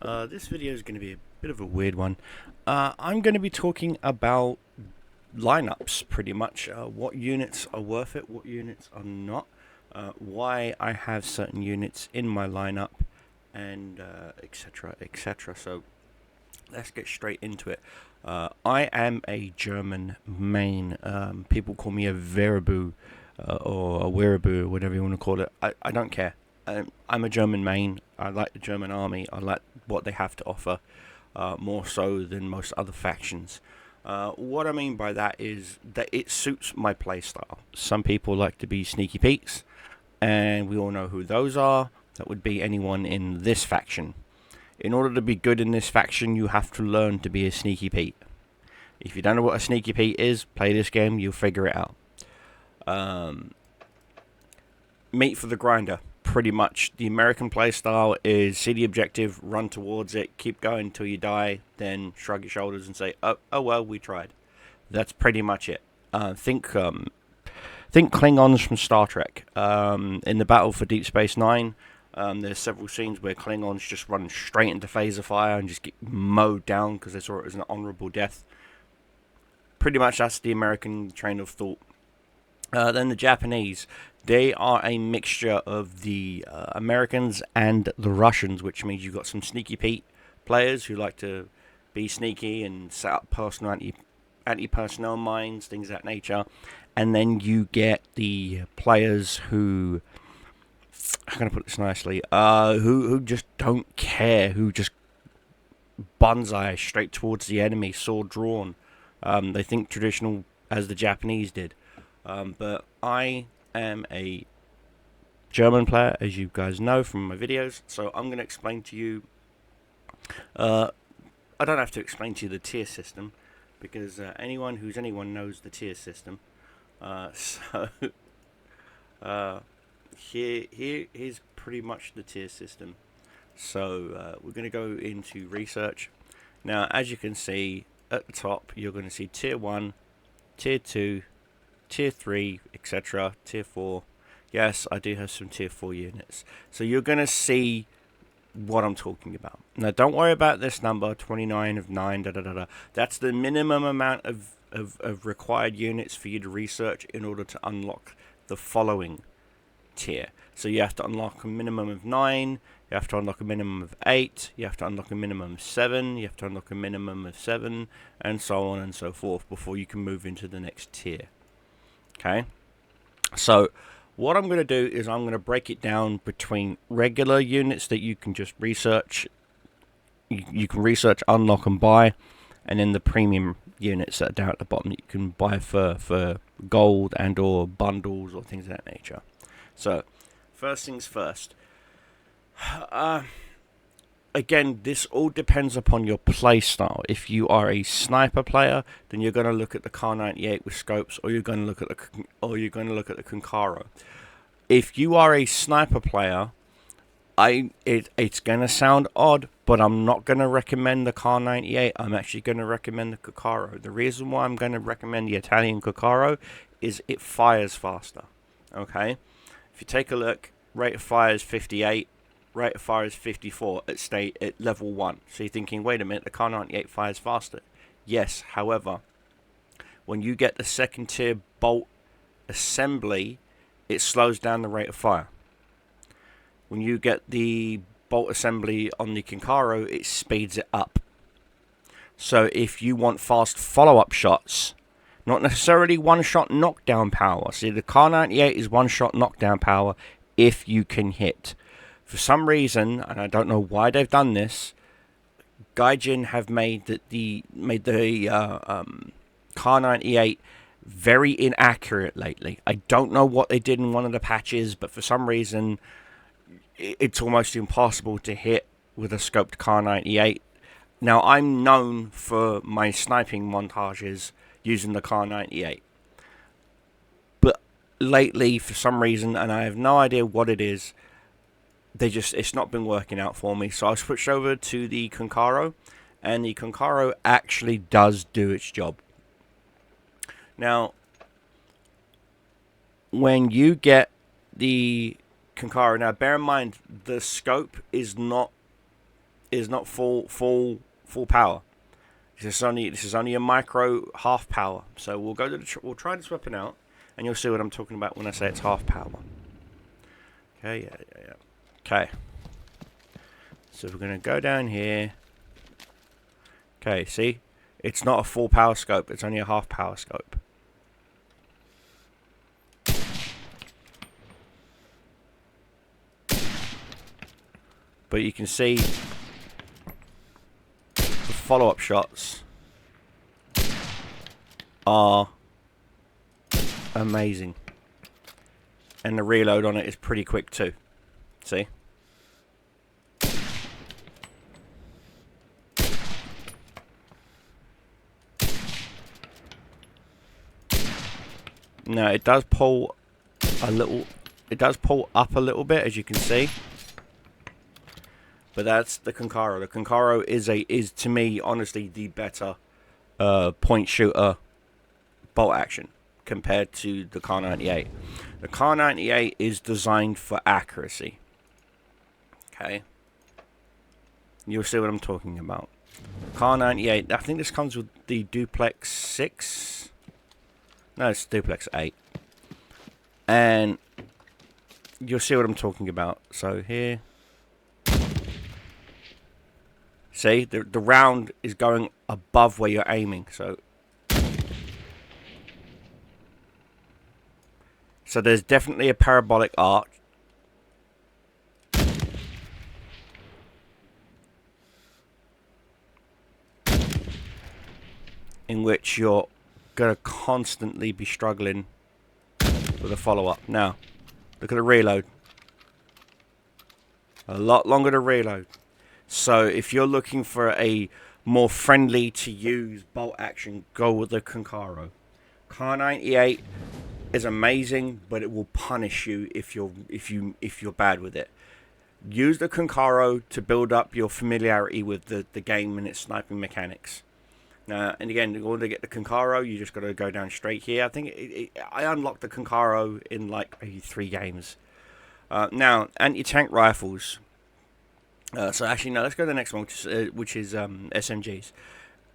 This video is going to be a bit of a weird one. I'm going to be talking about lineups, pretty much. What units are worth it, what units are not, why I have certain units in my lineup, and etc. etc. So let's get straight into it. I am a German main. People call me a Wehraboo or a Wehraboo, whatever you want to call it. I don't care. I'm a German main. I like the German army. I like what they have to offer, more so than most other factions. What I mean by that is that it suits my playstyle. Some people like to be sneaky peeks, and we all know who those are. That would be anyone in this faction. In order to be good in this faction, you have to learn to be a sneaky Pete. If you don't know what a sneaky Pete is, play this game, you'll figure it out. Meat for the grinder. Pretty much the American playstyle is see the objective, run towards it, keep going until you die, then shrug your shoulders and say, oh well, we tried. That's pretty much it. Think Klingons from Star Trek. In the battle for Deep Space Nine, there's several scenes where Klingons just run straight into phaser fire and just get mowed down because they saw it as an honorable death. Pretty much that's the American train of thought. Then the Japanese, they are a mixture of the Americans and the Russians, which means you've got some sneaky Pete players who like to be sneaky and set up personal anti-personnel mines, things of that nature. And then you get the players who, how can I put this nicely, who just don't care, who just bonsai straight towards the enemy, sword drawn. They think traditional as the Japanese did. But I am a German player, as you guys know from my videos, so I'm going to explain to you, I don't have to explain to you the tier system, because anyone knows the tier system. Here's pretty much the tier system. So we're going to go into research. Now, as you can see, at the top, you're going to see tier 1, tier 2, tier 3, etc., tier 4. Yes, I do have some tier 4 units. So you're going to see what I'm talking about. Now, don't worry about this number, 29 of 9, da-da-da-da. That's the minimum amount of required units for you to research in order to unlock the following tier. So you have to unlock a minimum of 9, you have to unlock a minimum of 8, you have to unlock a minimum of 7, you have to unlock a minimum of 7, and so on and so forth before you can move into the next tier. Okay, so what I'm going to do is I'm going to break it down between regular units that you can just research, you can research, unlock and buy, and then the premium units that are down at the bottom that you can buy for gold and or bundles or things of that nature. So first things first, again, this all depends upon your play style. If you are a sniper player, then you're going to look at the Kar 98 with scopes, or you're going to look at the Concaro. If you are a sniper player, it's going to sound odd, but I'm not going to recommend the Kar 98. I'm actually going to recommend the Concaro. The reason why I'm going to recommend the Italian Concaro is it fires faster. Okay, if you take a look, rate of fire is 58. Rate of fire is 54 at level 1. So you're thinking, wait a minute, the Kar 98 fires faster. Yes, however, when you get the second tier bolt assembly, it slows down the rate of fire. When you get the bolt assembly on the Concaro, it speeds it up. So if you want fast follow-up shots, not necessarily one-shot knockdown power. See, the Kar 98 is one-shot knockdown power if you can hit. For some reason, and I don't know why they've done this, Gaijin have made the Kar 98 very inaccurate lately. I don't know what they did in one of the patches, but for some reason, it's almost impossible to hit with a scoped Kar 98. Now, I'm known for my sniping montages using the Kar 98. But lately, for some reason, and I have no idea what it is, it's not been working out for me. So I switched over to the Concaro, and the Concaro actually does do its job. Now, when you get the Concaro, now bear in mind the scope is not is not full power. This is only a micro half power. So we'll go to we'll try this weapon out, and you'll see what I'm talking about when I say it's half power. Okay, yeah. Okay. So we're gonna go down here. Okay, see, it's not a full power scope. It's only a half power scope. But you can see the follow-up shots are amazing. And the reload on it is pretty quick too. See? Now it does pull a little, it does pull up a little bit, as you can see. But that's the Concaro. The Concaro is to me honestly the better point shooter bolt action compared to the Kar 98. The Kar 98 is designed for accuracy. Okay, you'll see what I'm talking about. Kar 98. I think this comes with the Duplex 6. No, it's Duplex 8. And you'll see what I'm talking about. So here. See, the round is going above where you're aiming, so there's definitely a parabolic arc. In which you're going to constantly be struggling with a follow-up. Now, look at the reload. A lot longer to reload. So if you're looking for a more friendly to use bolt action, go with the Concaro. Kar 98 is amazing, but it will punish you if you're bad with it. Use the Concaro to build up your familiarity with the game and its sniping mechanics. Now, and again, in order to get the Concaro, you just got to go down straight here. I think I unlocked the Concaro in like maybe 3 games. Now, anti-tank rifles. So actually, no, let's go to the next one, which is SMGs.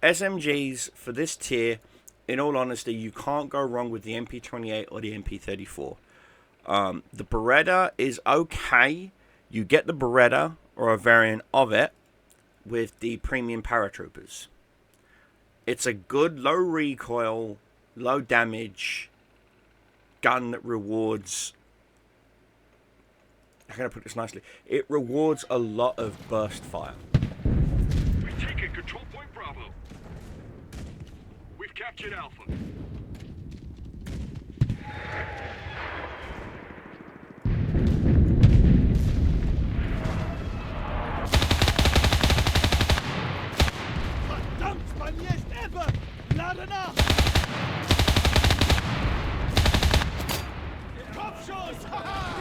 SMGs, for this tier, in all honesty, you can't go wrong with the MP28 or the MP34. The Beretta is okay. You get the Beretta, or a variant of it, with the premium paratroopers. It's a good low recoil, low damage gun that rewards... How can I put this nicely? It rewards a lot of burst fire. We've taken control point Bravo. We've captured Alpha. Verdammt, bei mir ist Ebbe! Lade nach! Kopfschuss! Haha!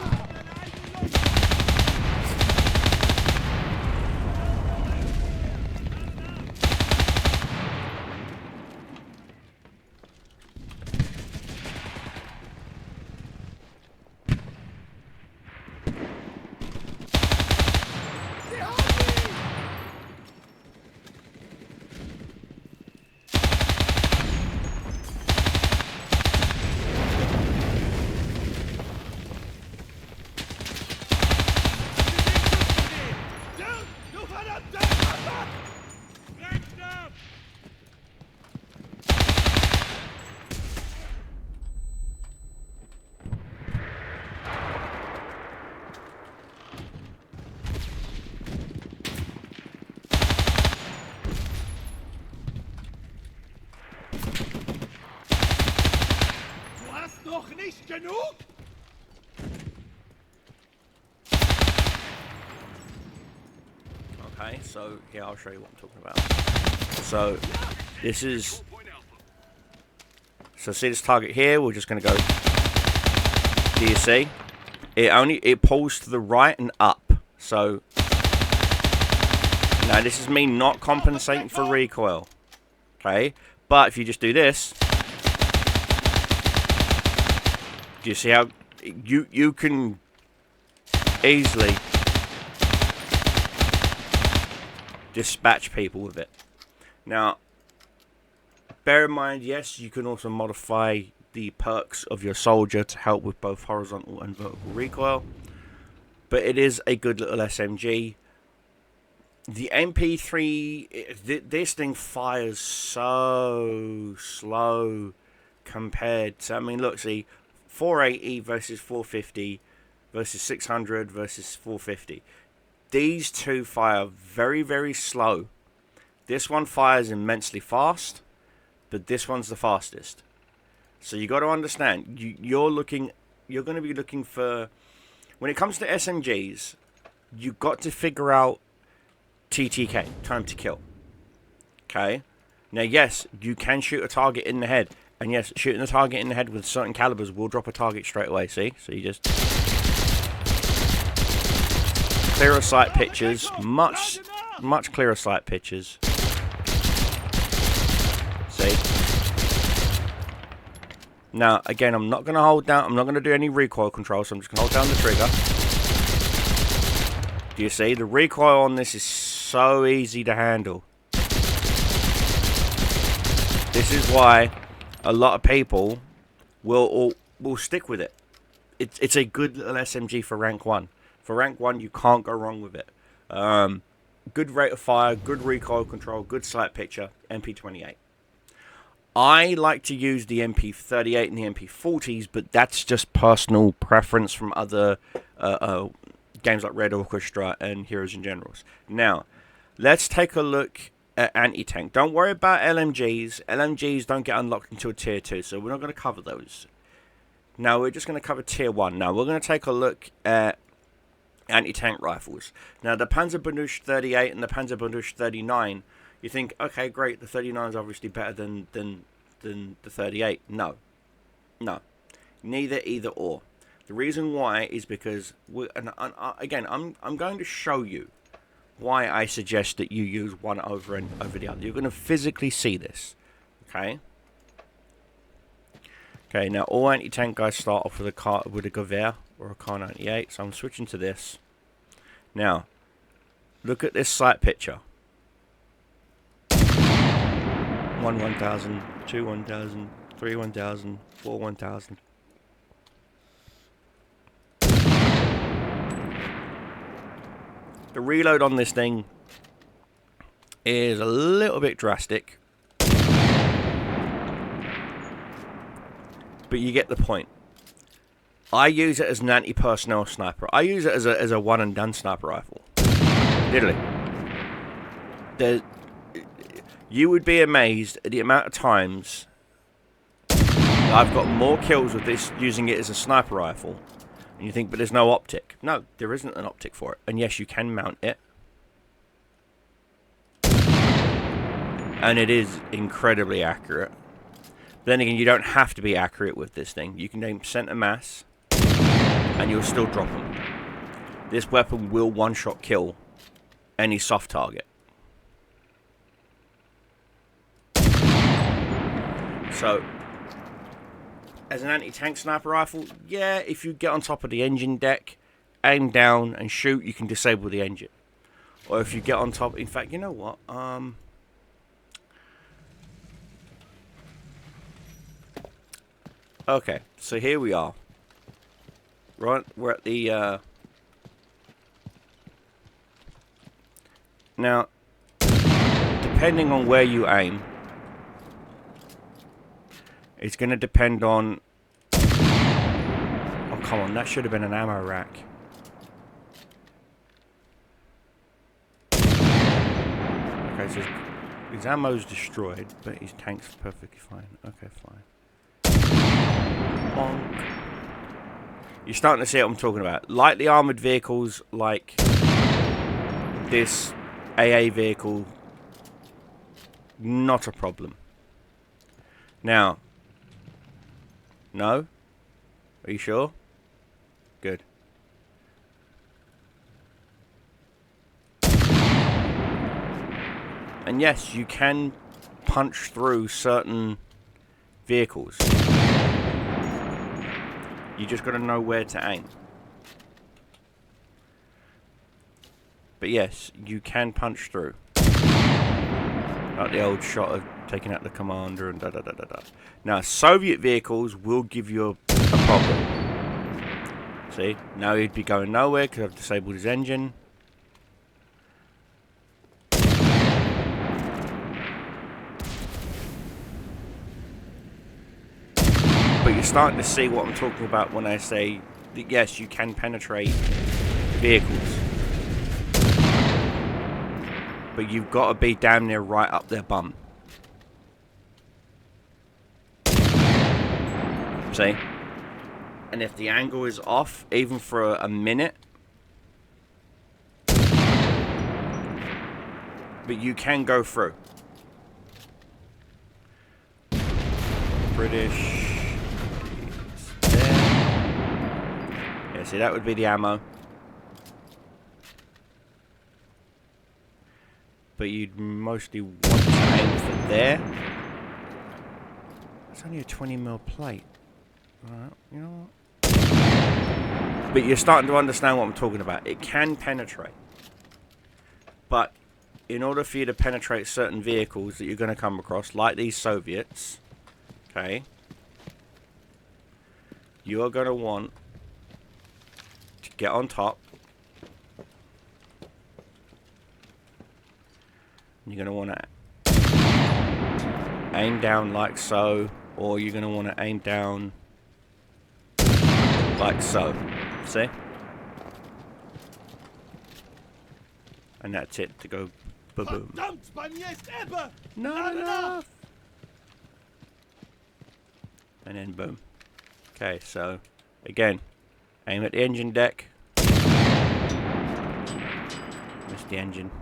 Nicht genug? Okay, so yeah, I'll show you what I'm talking about. So this is, so see this target here, we're just going to go, do you see? It pulls to the right and up. So now this is me not compensating for recoil. Okay, but if you just do this, do you see how you can easily dispatch people with it. Now, bear in mind, yes, you can also modify the perks of your soldier to help with both horizontal and vertical recoil, but it is a good little SMG. The MP3, this thing fires so slow compared to, I mean, look, see, 480 versus 450 versus 600 versus 450. These two fire very, very slow. This one fires immensely fast, but this one's the fastest. So you got to understand, you're going to be looking for, when it comes to SMGs, you got to figure out TTK, time to kill. Okay? Now, yes, you can shoot a target in the head. And yes, shooting a target in the head with certain calibers will drop a target straight away, see? So you just... Clearer sight pictures. Much clearer sight pictures. See? Now, again, I'm not going to hold down... I'm not going to do any recoil control, so I'm just going to hold down the trigger. Do you see? The recoil on this is so easy to handle. This is why a lot of people will stick with it. It's a good little SMG for rank 1. For rank 1, you can't go wrong with it. Good rate of fire, good recoil control, good sight picture, MP28. I like to use the MP38 and the MP40s, but that's just personal preference from other games like Red Orchestra and Heroes and Generals. Now, let's take a look at anti-tank. Don't worry about LMGs. LMGs don't get unlocked until tier 2, so we're not going to cover those. Now, we're just going to cover tier 1. Now, we're going to take a look at anti-tank rifles. Now, the Panzerbündel 38 and the Panzerbündel 39, you think, okay, great, the 39 is obviously better than the 38. No. Neither, either or. The reason why is because, again, I'm going to show you why I suggest that you use one over the other. You're going to physically see this. Okay? Okay, now all anti-tank guys start off with a Gewehr or a Kar 98, so I'm switching to this. Now, look at this sight picture. 1 1000, 2 1000, 3 1000, 4 1000. The reload on this thing is a little bit drastic, but you get the point. I use it as an anti-personnel sniper. I use it as a one-and-done sniper rifle. Literally. You would be amazed at the amount of times I've got more kills with this using it as a sniper rifle. And you think, but there's no optic. No, there isn't an optic for it. And yes, you can mount it. And it is incredibly accurate. But then again, you don't have to be accurate with this thing. You can aim center mass, and you'll still drop them. This weapon will one-shot kill any soft target. So, as an anti-tank sniper rifle, yeah, if you get on top of the engine deck, aim down and shoot, you can disable the engine. Or if you get on top, in fact, you know what? Okay, so here we are. Right, we're at the, now, depending on where you aim, it's going to depend on... Oh, come on, that should have been an ammo rack. Okay, so his ammo's destroyed, but his tank's perfectly fine. Okay, fine. Bonk. You're starting to see what I'm talking about. Lightly armoured vehicles like this AA vehicle, not a problem. Now... No? Are you sure? Good. And yes, you can punch through certain vehicles. You just got to know where to aim. But yes, you can punch through. Like the old shot of taking out the commander and da-da-da-da-da. Now, Soviet vehicles will give you a problem. See? Now he'd be going nowhere because I've disabled his engine. But you're starting to see what I'm talking about when I say that yes, you can penetrate vehicles. But you've got to be damn near right up their bum. See? And if the angle is off, even for a minute, but you can go through. British. There. Yeah, see, that would be the ammo. But you'd mostly want to aim for there. It's only a 20mm plate. Alright, you know what? But you're starting to understand what I'm talking about. It can penetrate. But in order for you to penetrate certain vehicles that you're going to come across, like these Soviets, okay, you are going to want to get on top. You're going to want to aim down like so, or you're going to want to aim down like so. See? And that's it to go ba-boom. Verdammt, bei mir ist Ebbe! Not enough! And then boom. Okay, so again, aim at the engine deck. Missed the engine.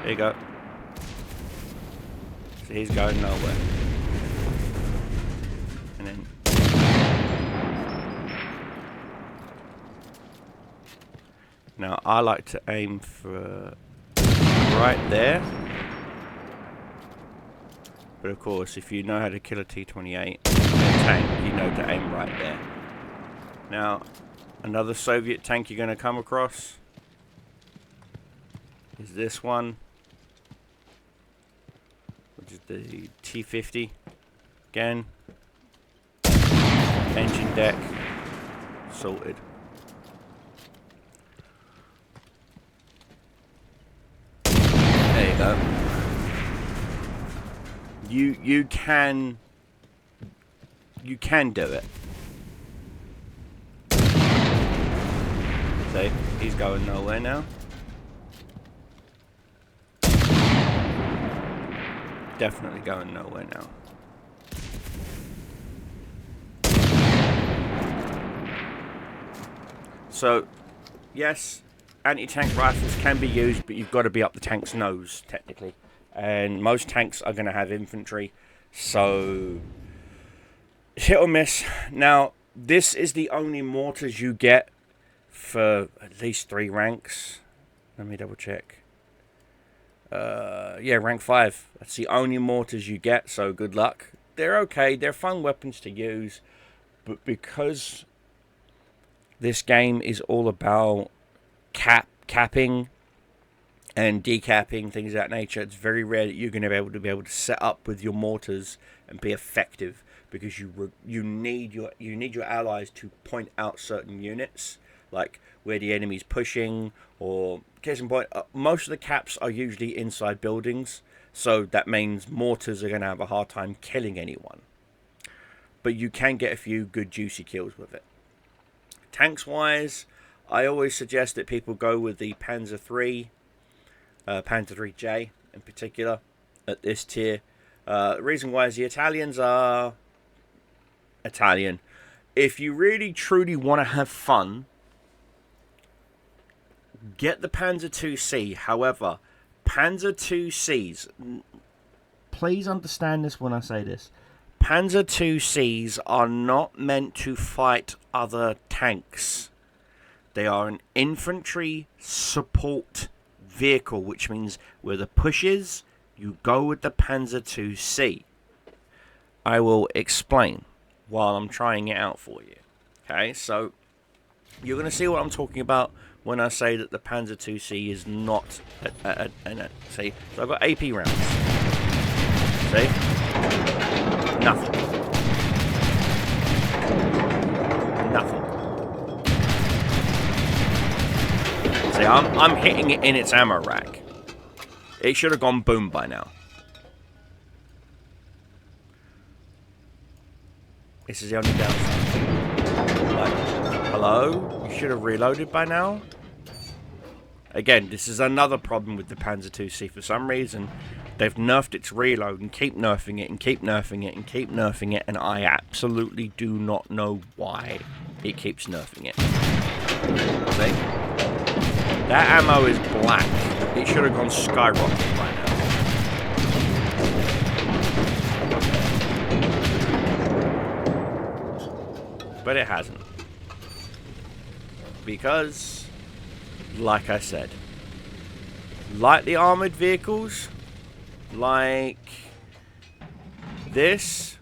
There you go. So he's going nowhere. And then now I like to aim for right there. But of course, if you know how to kill a T-28 tank, you know to aim right there. Now, another Soviet tank you're going to come across is this one, which is the T-50. Again, engine deck, sorted. There you go. You can do it. See, he's going nowhere now. Definitely going nowhere now. So, yes, anti-tank rifles can be used, but you've got to be up the tank's nose, technically. And most tanks are going to have infantry, so hit or miss. Now, this is the only mortars you get for at least 3 ranks. Let me double check. Yeah, rank 5. That's the only mortars you get, so good luck. They're okay, they're fun weapons to use, but because this game is all about capping and decapping, things of that nature, it's very rare that you're going to be able to set up with your mortars and be effective, because you need your allies to point out certain units, like where the enemy's pushing, or case in point, most of the caps are usually inside buildings, so that means mortars are going to have a hard time killing anyone. But you can get a few good juicy kills with it. Tanks wise, I always suggest that people go with the Panzer III, Panzer IIIJ in particular, at this tier. The reason why is the Italians are Italian. If you really truly want to have fun, get the Panzer IIc. However, Panzer IIcs, please understand this when I say this, Panzer IIcs are not meant to fight other tanks. They are an infantry support vehicle, which means where the push is, you go with the Panzer IIc. I will explain while I'm trying it out for you. Okay, so You're going to see what I'm talking about when I say that the Panzer IIc is not see, so I've got AP rounds. See? Nothing. Nothing. See, I'm hitting it in its ammo rack. It should have gone boom by now. This is the only downside. Like, hello? You should have reloaded by now? Again, this is another problem with the Panzer IIc. For some reason, they've nerfed its reload and keep nerfing it and keep nerfing it and keep nerfing it, and I absolutely do not know why it keeps nerfing it. See? That ammo is black. It should have gone skyrocket by now. But it hasn't. Because, like I said, lightly armored vehicles, like this,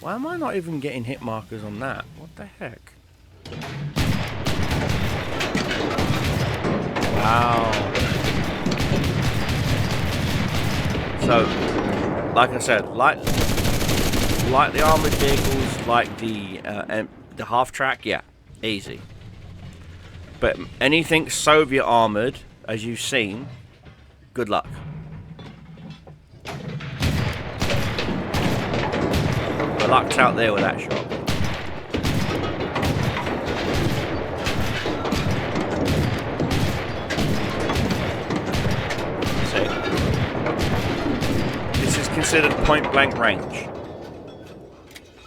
why am I not even getting hit markers on that? What the heck? Wow. So, like I said, lightly armored vehicles, like the half track, yeah, easy. But anything Soviet armored, as you've seen, good luck. The luck's out there with that shot. Considered point blank range,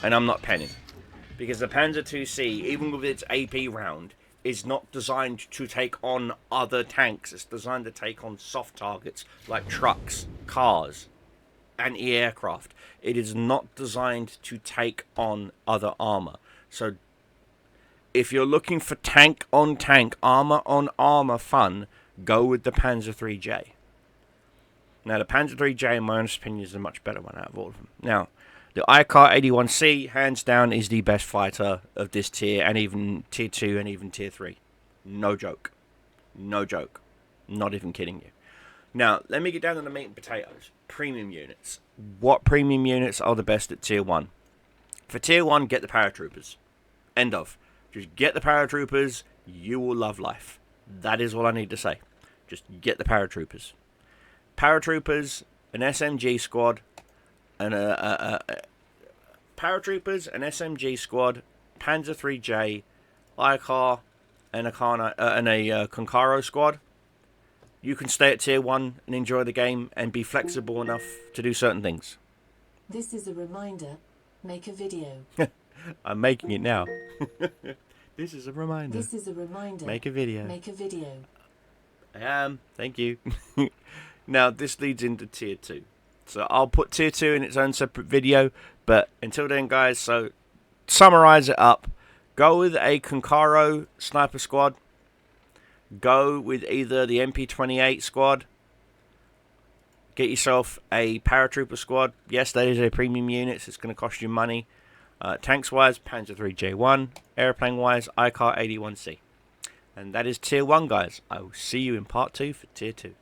and I'm not penning, because the Panzer IIc, even with its AP round, is not designed to take on other tanks. It's designed to take on soft targets like trucks, cars, anti-aircraft. It is not designed to take on other armor. So if you're looking for tank on tank, armor on armor fun, go with the Panzer IIIJ. Now, the Panzer IIIJ, in my honest opinion, is the much better one out of all of them. Now, the ICAR 81C, hands down, is the best fighter of this tier, and even tier 2 and even tier 3. No joke. No joke. Not even kidding you. Now, let me get down to the meat and potatoes. Premium units. What premium units are the best at tier 1? For tier 1, get the paratroopers. End of. Just get the paratroopers. You will love life. That is all I need to say. Just get the paratroopers. Paratroopers, an SMG squad, and paratroopers, an SMG squad, Panzer IIIJ, ICAR, and a Concaro squad. You can stay at tier 1 and enjoy the game and be flexible enough to do certain things. This is a reminder. Make a video. I'm making it now. This is a reminder. This is a reminder. Make a video. Make a video. I am. Thank you. Now, this leads into tier 2. So I'll put tier 2 in its own separate video. But until then, guys, so summarize it up. Go with a Concaro sniper squad. Go with either the MP28 squad. Get yourself a paratrooper squad. Yes, that is a premium unit, so it's going to cost you money. Tanks-wise, Panzer IIIJ1. Airplane-wise, ICAR 81C. And that is tier 1, guys. I will see you in part 2 for tier 2.